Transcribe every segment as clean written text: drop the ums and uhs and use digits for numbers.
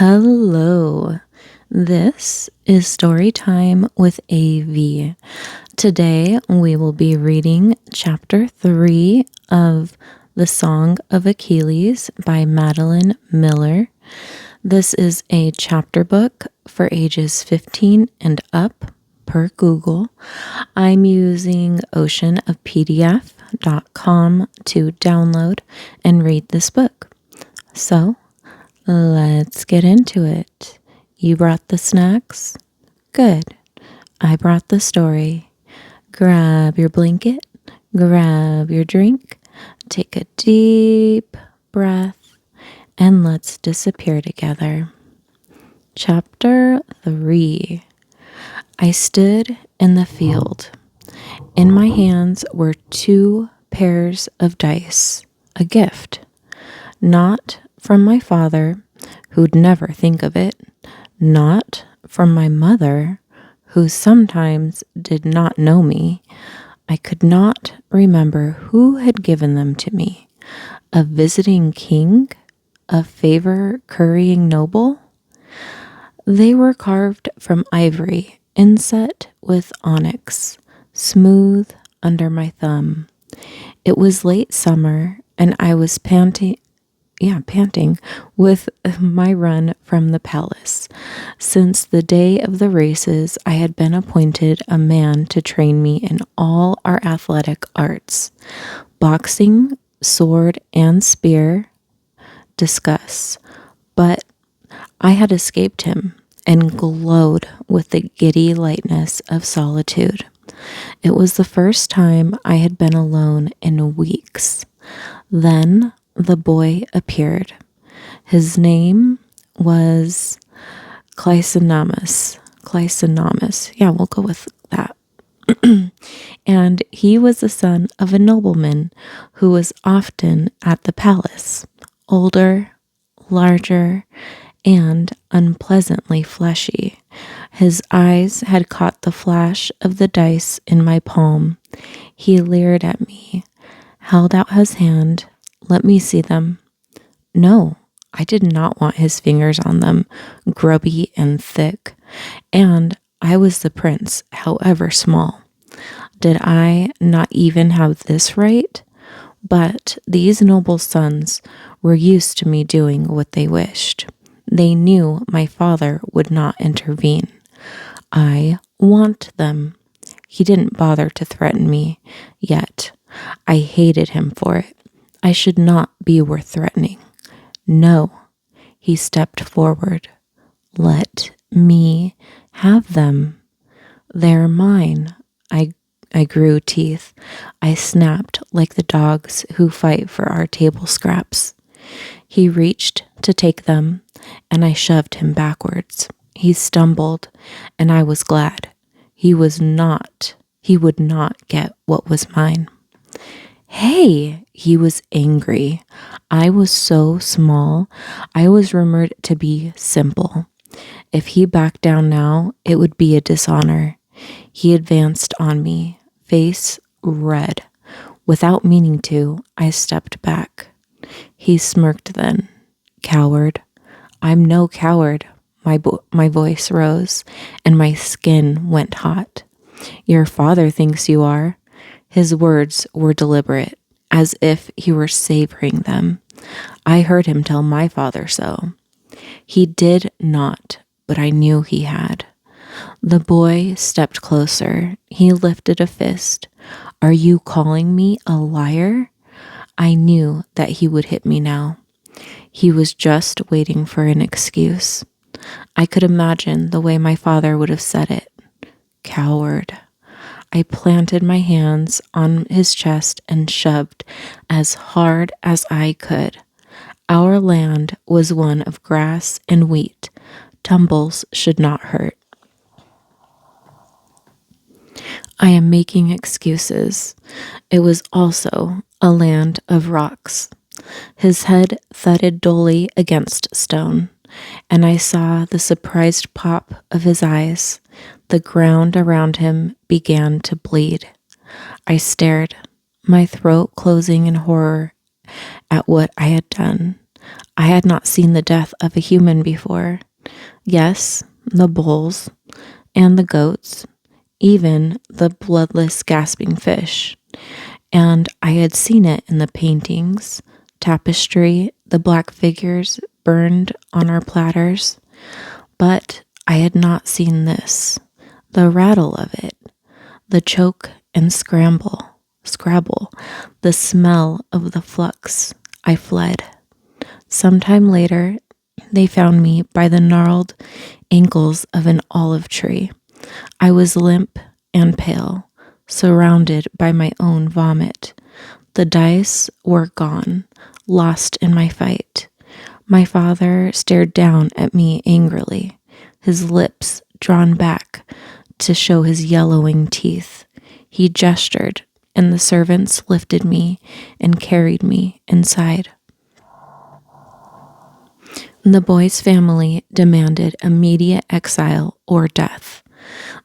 Hello, this is Story Time with AV. Today we will be reading Chapter 3 of the Song of Achilles by Madeline Miller. This is a chapter book for ages 15 and up per Google. I'm using oceanofpdf.com to download and read this book. So, let's get into it. You brought the snacks? Good. I brought the story. Grab your blanket, grab your drink, take a deep breath, and let's disappear together. Chapter 3. I stood in the field. In my hands were 2 pairs of dice, a gift. Not from my father, who'd never think of it. Not from my mother, who sometimes did not know me. I could not remember who had given them to me. A visiting king? A favor-currying noble? They were carved from ivory, inset with onyx, smooth under my thumb. It was late summer, and I was panting with my run from the palace. Since the day of the races, I had been appointed a man to train me in all our athletic arts. Boxing, sword, and spear, discuss. But I had escaped him and glowed with the giddy lightness of solitude. It was the first time I had been alone in weeks. Then the boy appeared. His name was Clysonomus. Yeah, we'll go with that. And he was the son of a nobleman who was often at the palace, older, larger, and unpleasantly fleshy. His eyes had caught the flash of the dice in my palm. He leered at me, held out his hand. Let me see them. No, I did not want his fingers on them, grubby and thick. And I was the prince, however small. Did I not even have this right? But these noble sons were used to me doing what they wished. They knew my father would not intervene. I want them. He didn't bother to threaten me, yet I hated him for it. I should not be worth threatening. No, he stepped forward. Let me have them. They're mine. I grew teeth. I snapped like the dogs who fight for our table scraps. He reached to take them, and I shoved him backwards. He stumbled, and I was glad. He would not get what was mine. Hey, he was angry. I was so small. I was rumored to be simple. If he backed down now, it would be a dishonor. He advanced on me, face red. Without meaning to, I stepped back. He smirked then. Coward. I'm no coward. My voice rose, and my skin went hot. Your father thinks you are. His words were deliberate, as if he were savoring them. I heard him tell my father so. He did not, but I knew he had. The boy stepped closer. He lifted a fist. Are you calling me a liar? I knew that he would hit me now. He was just waiting for an excuse. I could imagine the way my father would have said it. Coward. I planted my hands on his chest and shoved as hard as I could. Our land was one of grass and wheat. Tumbles should not hurt. I am making excuses. It was also a land of rocks. His head thudded dully against stone, and I saw the surprised pop of his eyes. The ground around him began to bleed. I stared, my throat closing in horror at what I had done. I had not seen the death of a human before. Yes, the bulls and the goats, even the bloodless gasping fish. And I had seen it in the paintings, tapestry, the black figures burned on our platters. But I had not seen this, the rattle of it, the choke and scrabble, the smell of the flux. I fled. Sometime later, they found me by the gnarled ankles of an olive tree. I was limp and pale, surrounded by my own vomit. The dice were gone, lost in my fight. My father stared down at me angrily, his lips drawn back to show his yellowing teeth. He gestured, and the servants lifted me and carried me inside. The boy's family demanded immediate exile or death.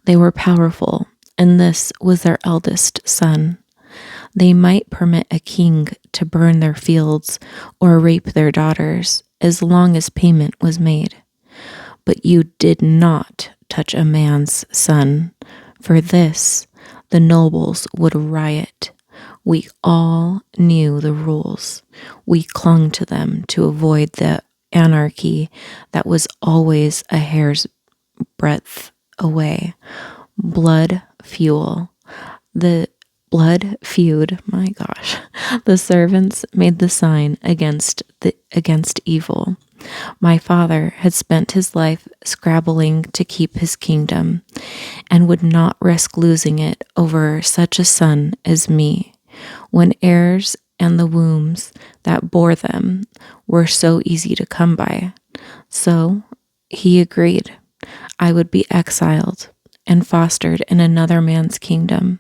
They were powerful, and this was their eldest son. They might permit a king to burn their fields or rape their daughters as long as payment was made. But you did not touch a man's son. For this, the nobles would riot. We all knew the rules. We clung to them to avoid the anarchy that was always a hair's breadth away. Blood fuel. The blood feud, my gosh. The servants made the sign against evil. My father had spent his life scrabbling to keep his kingdom and would not risk losing it over such a son as me, when heirs and the wombs that bore them were so easy to come by. So he agreed. I would be exiled and fostered in another man's kingdom.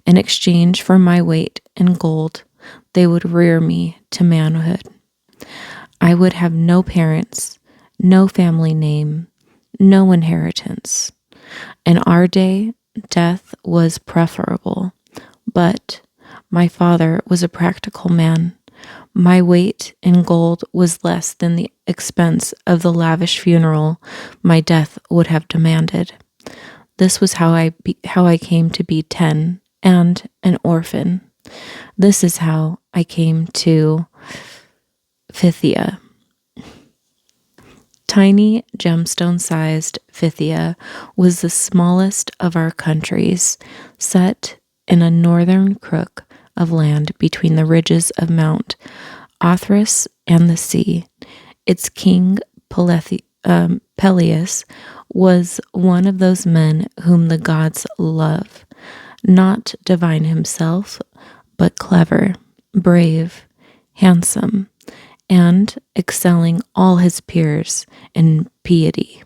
In exchange for my weight in gold, they would rear me to manhood. I would have no parents, no family name, no inheritance. In our day, death was preferable, but my father was a practical man. My weight in gold was less than the expense of the lavish funeral my death would have demanded. This was how I came to be 10 and an orphan. This is how I came to Phthia. Tiny gemstone-sized Phthia was the smallest of our countries, set in a northern crook of land between the ridges of Mount Othrys and the sea. Its king, Peleus, was one of those men whom the gods love, not divine himself, but clever, brave, handsome, and excelling all his peers in piety.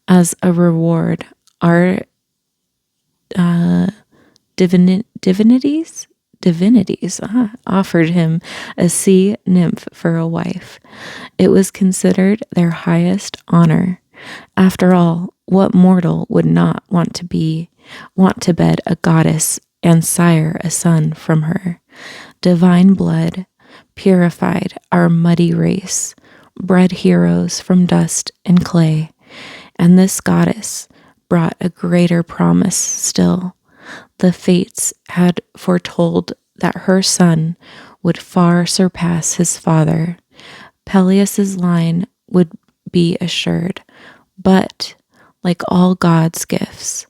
As a reward, our divinities offered him a sea nymph for a wife. It was considered their highest honor. After all, what mortal would not want to bed a goddess and sire a son from her? Divine blood purified our muddy race, bred heroes from dust and clay, and this goddess brought a greater promise still. The fates had foretold that her son would far surpass his father. Peleus's line would be assured, but like all God's gifts,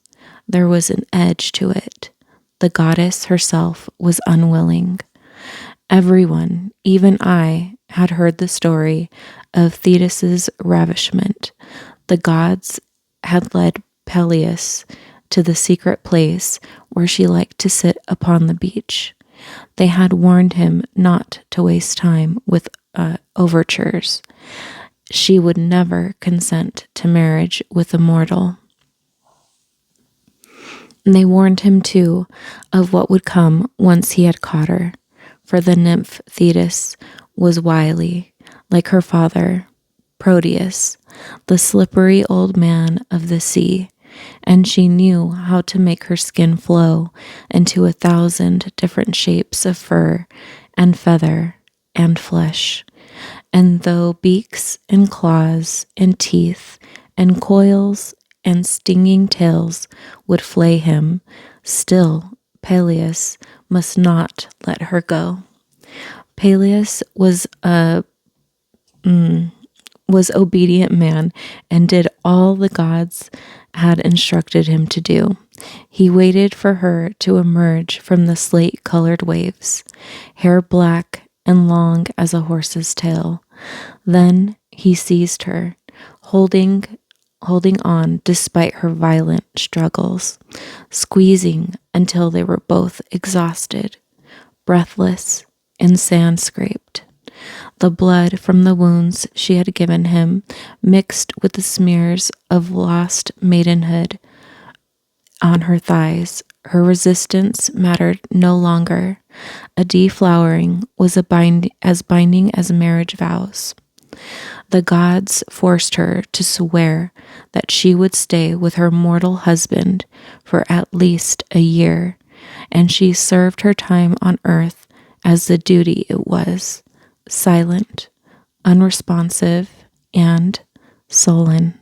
there was an edge to it. The goddess herself was unwilling. Everyone, even I, had heard the story of Thetis's ravishment. The gods had led Peleus to the secret place where she liked to sit upon the beach. They had warned him not to waste time with overtures. She would never consent to marriage with a mortal. And they warned him, too, of what would come once he had caught her, for the nymph Thetis was wily, like her father, Proteus, the slippery old man of the sea, and she knew how to make her skin flow into 1,000 different shapes of fur and feather and flesh. And though beaks and claws and teeth and coils and stinging tails would flay him, still Peleus must not let her go. Peleus was obedient man and did all the gods had instructed him to do. He waited for her to emerge from the slate-colored waves, hair black and long as a horse's tail. Then he seized her, holding on despite her violent struggles, squeezing until they were both exhausted, breathless, and sand-scraped. The blood from the wounds she had given him mixed with the smears of lost maidenhood on her thighs. Her resistance mattered no longer. A deflowering was as binding as marriage vows. The gods forced her to swear that she would stay with her mortal husband for at least a year, and she served her time on earth as the duty it was, silent, unresponsive, and sullen.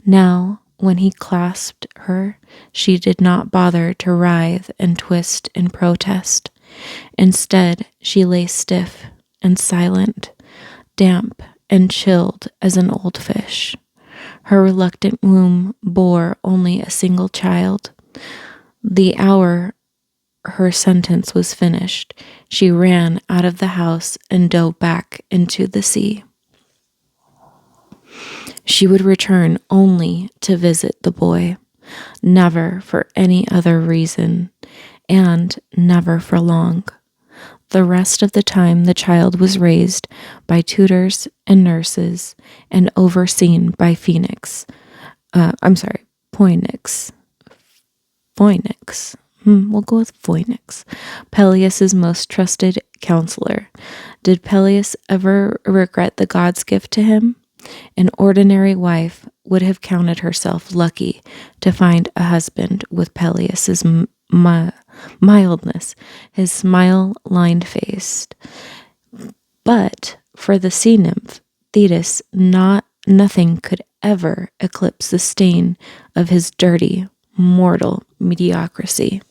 Now, when he clasped her, she did not bother to writhe and twist in protest. Instead, she lay stiff and silent, damp and chilled as an old fish. Her reluctant womb bore only a single child. The hour her sentence was finished, she ran out of the house and dove back into the sea. She would return only to visit the boy, never for any other reason, and never for long. The rest of the time the child was raised by tutors and nurses and overseen by Poynix. We'll go with Phoenix, Peleus's most trusted counselor. Did Peleus ever regret the god's gift to him? An ordinary wife would have counted herself lucky to find a husband with Peleus's mildness, his smile lined-faced. But for the sea nymph, Thetis, nothing could ever eclipse the stain of his dirty, mortal mediocrity.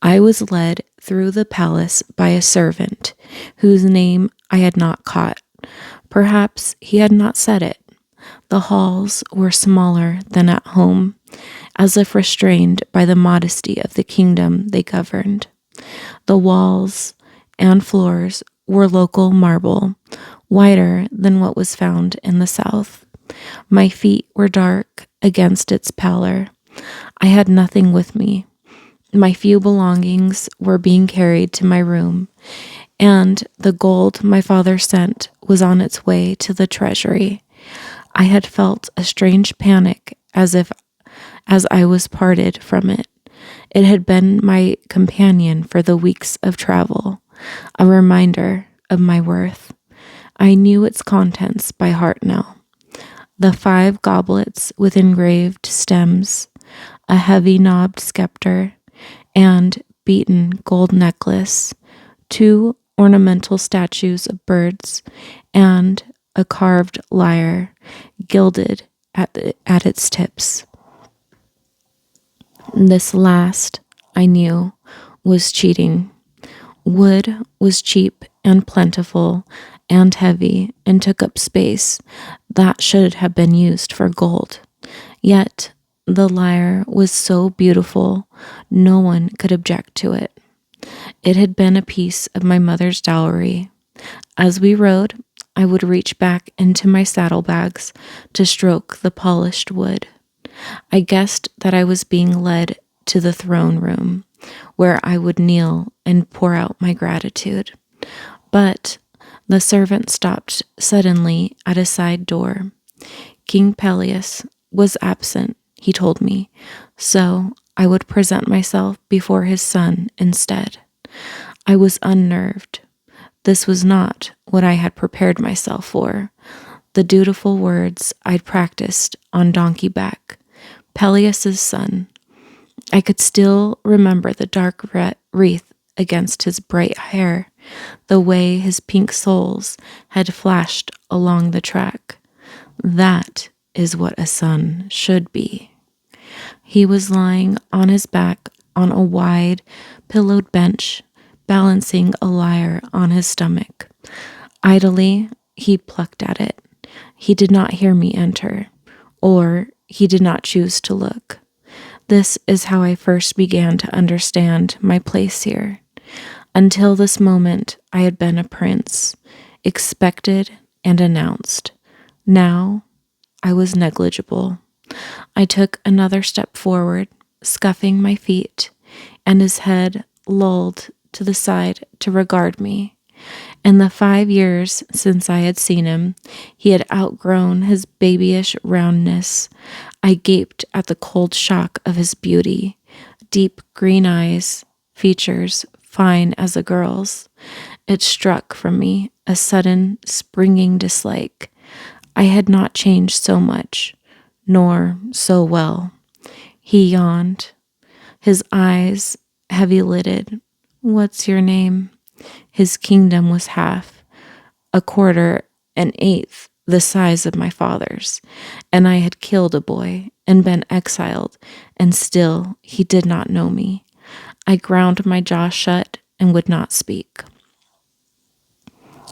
I was led through the palace by a servant whose name I had not caught. Perhaps he had not said it. The halls were smaller than at home, as if restrained by the modesty of the kingdom they governed. The walls and floors were local marble, whiter than what was found in the south. My feet were dark against its pallor. I had nothing with me. My few belongings were being carried to my room, and the gold my father sent was on its way to the treasury. I had felt a strange panic as I was parted from it. It had been my companion for the weeks of travel, a reminder of my worth. I knew its contents by heart now. The 5 goblets with engraved stems, a heavy-knobbed scepter, and beaten gold necklace, 2 ornamental statues of birds, and a carved lyre, gilded at its tips. This last, I knew, was cheating. Wood was cheap and plentiful and heavy and took up space that should have been used for gold. Yet the lyre was so beautiful, no one could object to it. It had been a piece of my mother's dowry. As we rode, I would reach back into my saddlebags to stroke the polished wood. I guessed that I was being led to the throne room, where I would kneel and pour out my gratitude. But the servant stopped suddenly at a side door. King Peleus was absent, he told me, so I would present myself before his son instead. I was unnerved. This was not what I had prepared myself for. The dutiful words I'd practiced on donkey back. Peleus's son. I could still remember the dark wreath against his bright hair the way his pink soles had flashed along the track. That is what a son should be. He was lying on his back on a wide, pillowed bench, balancing a lyre on his stomach. Idly, he plucked at it. He did not hear me enter, or he did not choose to look. This is how I first began to understand my place here. Until this moment, I had been a prince, expected and announced. Now, I was negligible. I took another step forward, scuffing my feet, and his head lolled to the side to regard me. In the 5 years since I had seen him, he had outgrown his babyish roundness. I gaped at the cold shock of his beauty, deep green eyes, features fine as a girl's. It struck from me a sudden, springing dislike. I had not changed so much, nor so well. He yawned, his eyes heavy-lidded. "What's your name?" His kingdom was half, a quarter, an eighth the size of my father's, and I had killed a boy and been exiled, and still he did not know me. I ground my jaw shut and would not speak.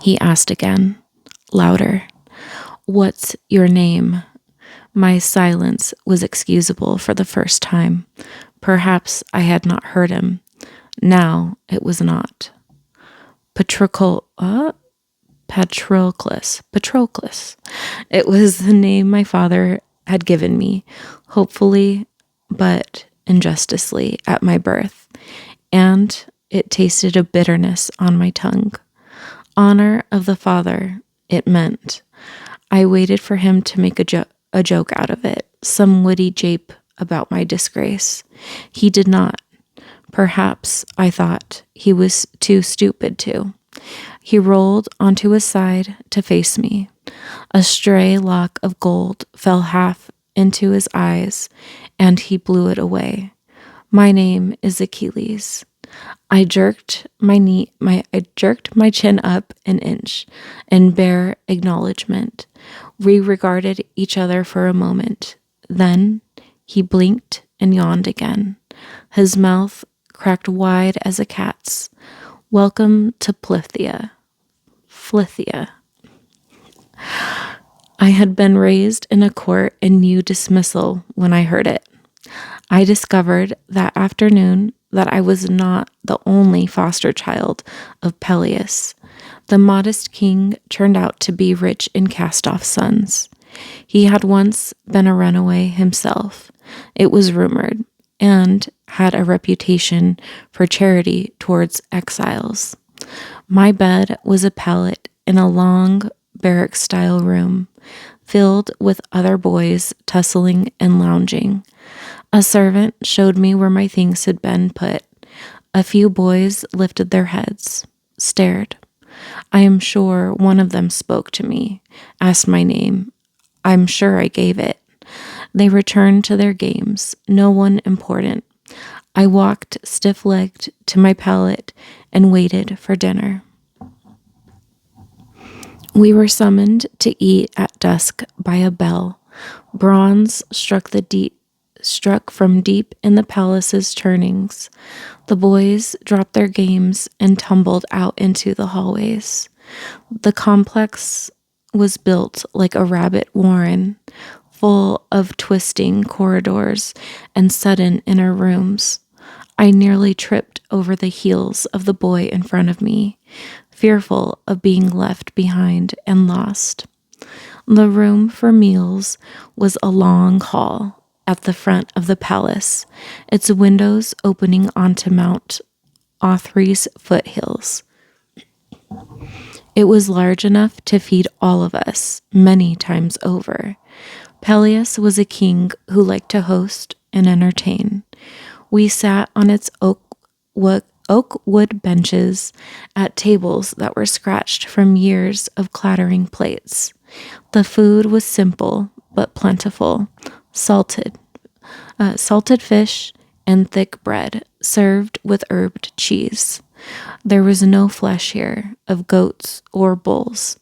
He asked again, louder, "What's your name?" My silence was excusable for the first time. Perhaps I had not heard him. Now it was not. Patroclus. It was the name my father had given me, hopefully, but injustly, at my birth, and it tasted of bitterness on my tongue. Honor of the father, it meant. I waited for him to make a joke out of it, some witty jape about my disgrace. He did not. Perhaps, I thought, he was too stupid to. He rolled onto his side to face me. A stray lock of gold fell half into his eyes, and he blew it away. "My name is Achilles." I jerked my chin up an inch in bare acknowledgement. We regarded each other for a moment. Then he blinked and yawned again. His mouth cracked wide as a cat's. "Welcome to Phlythia." I had been raised in a court and knew dismissal when I heard it. I discovered that afternoon that I was not the only foster child of Peleus. The modest king turned out to be rich in cast-off sons. He had once been a runaway himself, it was rumored, and had a reputation for charity towards exiles. My bed was a pallet in a long barrack-style room, filled with other boys tussling and lounging. A servant showed me where my things had been put. A few boys lifted their heads, stared. I am sure one of them spoke to me, asked my name. I'm sure I gave it. They returned to their games, no one important. I walked stiff-legged to my pallet and waited for dinner. We were summoned to eat at dusk by a bell. Bronze struck from deep in the palace's turnings. The boys dropped their games and tumbled out into the hallways. The complex was built like a rabbit warren, full of twisting corridors and sudden inner rooms. I nearly tripped over the heels of the boy in front of me, fearful of being left behind and lost. The room for meals was a long hall at the front of the palace, its windows opening onto Mount Othrey's foothills. It was large enough to feed all of us many times over. Peleus was a king who liked to host and entertain. We sat on its oak wood benches at tables that were scratched from years of clattering plates. The food was simple but plentiful, salted fish and thick bread served with herbed cheese. There was no flesh here of goats or bulls.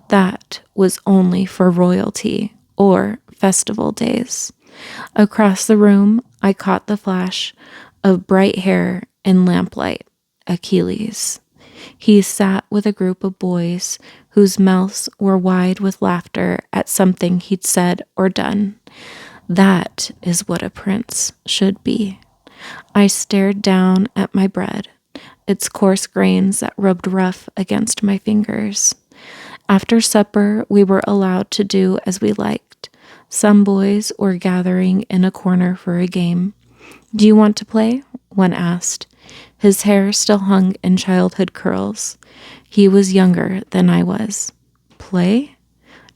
That was only for royalty or festival days. Across the room, I caught the flash of bright hair in lamplight. Achilles. He sat with a group of boys whose mouths were wide with laughter at something he'd said or done. That is what a prince should be. I stared down at my bread, its coarse grains that rubbed rough against my fingers. After supper, we were allowed to do as we liked. Some boys were gathering in a corner for a game. "Do you want to play?" one asked. His hair still hung in childhood curls. He was younger than I was. "Play?"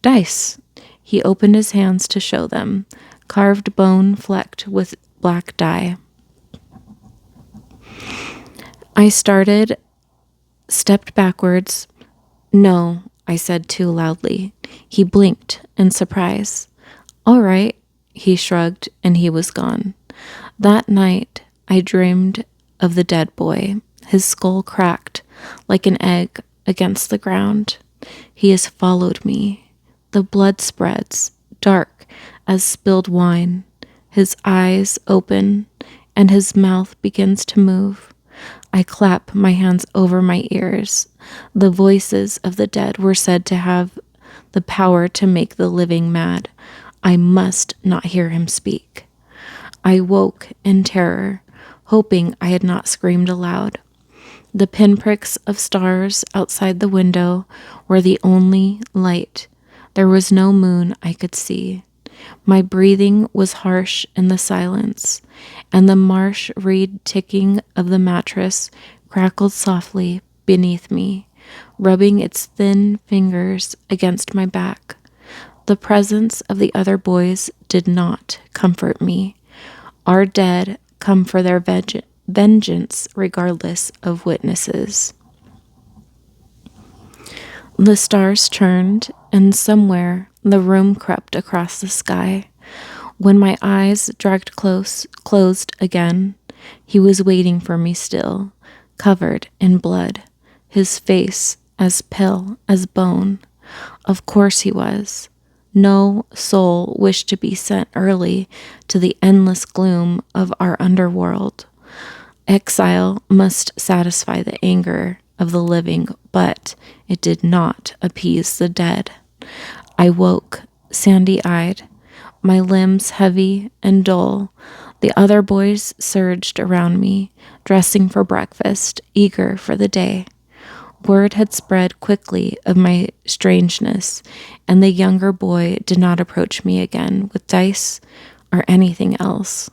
"Dice." He opened his hands to show them, carved bone flecked with black dye. I stepped backwards. "No," I said too loudly. He blinked in surprise. "All right," he shrugged, and he was gone. That night, I dreamed of the dead boy, his skull cracked like an egg against the ground. He has followed me. The blood spreads, dark as spilled wine. His eyes open, and his mouth begins to move. I clap my hands over my ears. The voices of the dead were said to have the power to make the living mad. I must not hear him speak. I woke in terror, hoping I had not screamed aloud. The pinpricks of stars outside the window were the only light. There was no moon I could see. My breathing was harsh in the silence, and the marsh reed ticking of the mattress crackled softly beneath me, rubbing its thin fingers against my back. The presence of the other boys did not comfort me. Our dead come for their vengeance regardless of witnesses. The stars turned, and somewhere the room crept across the sky. When my eyes dragged closed again, he was waiting for me still, covered in blood, his face as pale as bone. Of course he was. No soul wished to be sent early to the endless gloom of our underworld. Exile must satisfy the anger of the living, but it did not appease the dead. I woke, sandy-eyed, my limbs heavy and dull. The other boys surged around me, dressing for breakfast, eager for the day. Word had spread quickly of my strangeness, and the younger boy did not approach me again with dice or anything else.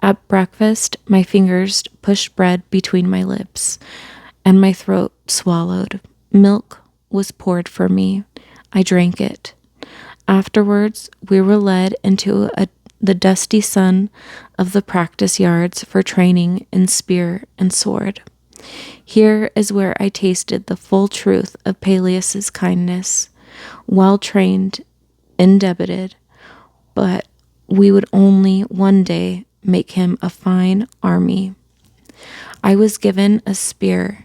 At breakfast, my fingers pushed bread between my lips, and my throat swallowed. Milk was poured for me. I drank it. Afterwards, we were led into the dusty sun of the practice yards for training in spear and sword. Here is where I tasted the full truth of Peleus's kindness. Well trained, indebted, but we would only one day make him a fine army. I was given a spear,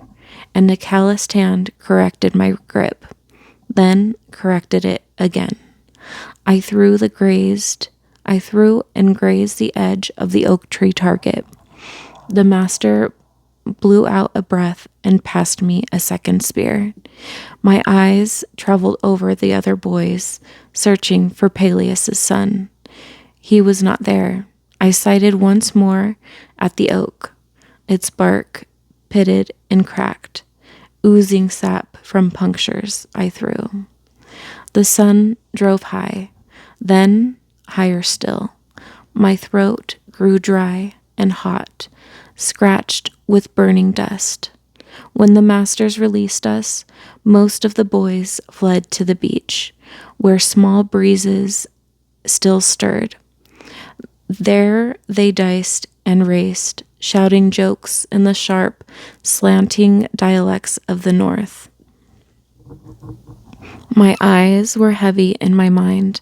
and a calloused hand corrected my grip, then corrected it again. I threw and grazed the edge of the oak tree target. The master blew out a breath and passed me a second spear. My eyes traveled over the other boys, searching for Peleus's son. He was not there. I sighted once more at the oak, its bark pitted and cracked, oozing sap from punctures I threw. The sun drove high, then higher still. My throat grew dry and hot, scratched with burning dust. When the masters released us, most of the boys fled to the beach, where small breezes still stirred. There they diced and raced, shouting jokes in the sharp, slanting dialects of the north. My eyes were heavy in my mind,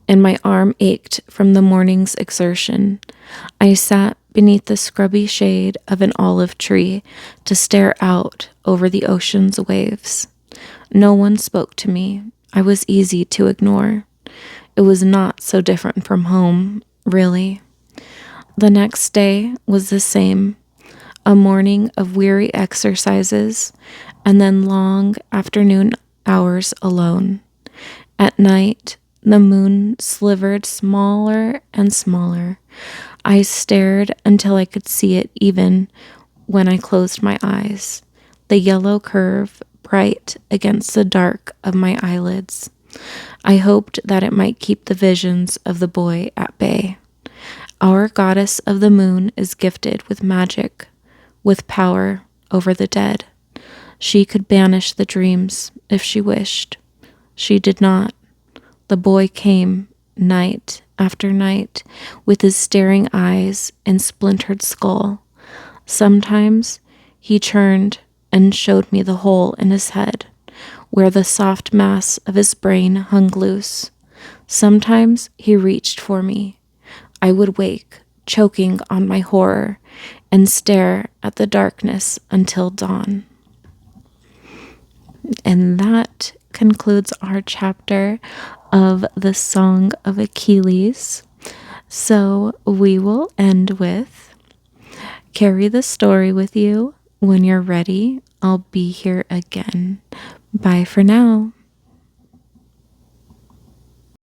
and my arm ached from the morning's exertion. I sat beneath the scrubby shade of an olive tree to stare out over the ocean's waves. No one spoke to me. I was easy to ignore. It was not so different from home, really. The next day was the same, a morning of weary exercises, and then long afternoon hours alone. At night, the moon slivered smaller and smaller. I stared until I could see it even when I closed my eyes, the yellow curve bright against the dark of my eyelids. I hoped that it might keep the visions of the boy at bay. Our goddess of the moon is gifted with magic, with power over the dead. She could banish the dreams if she wished. She did not. The boy came night after night with his staring eyes and splintered skull. Sometimes he turned and showed me the hole in his head, where the soft mass of his brain hung loose. Sometimes he reached for me. I would wake, choking on my horror, and stare at the darkness until dawn. And that concludes our chapter of the Song of Achilles. So we will end with, carry the story with you. When you're ready, I'll be here again. Bye for now.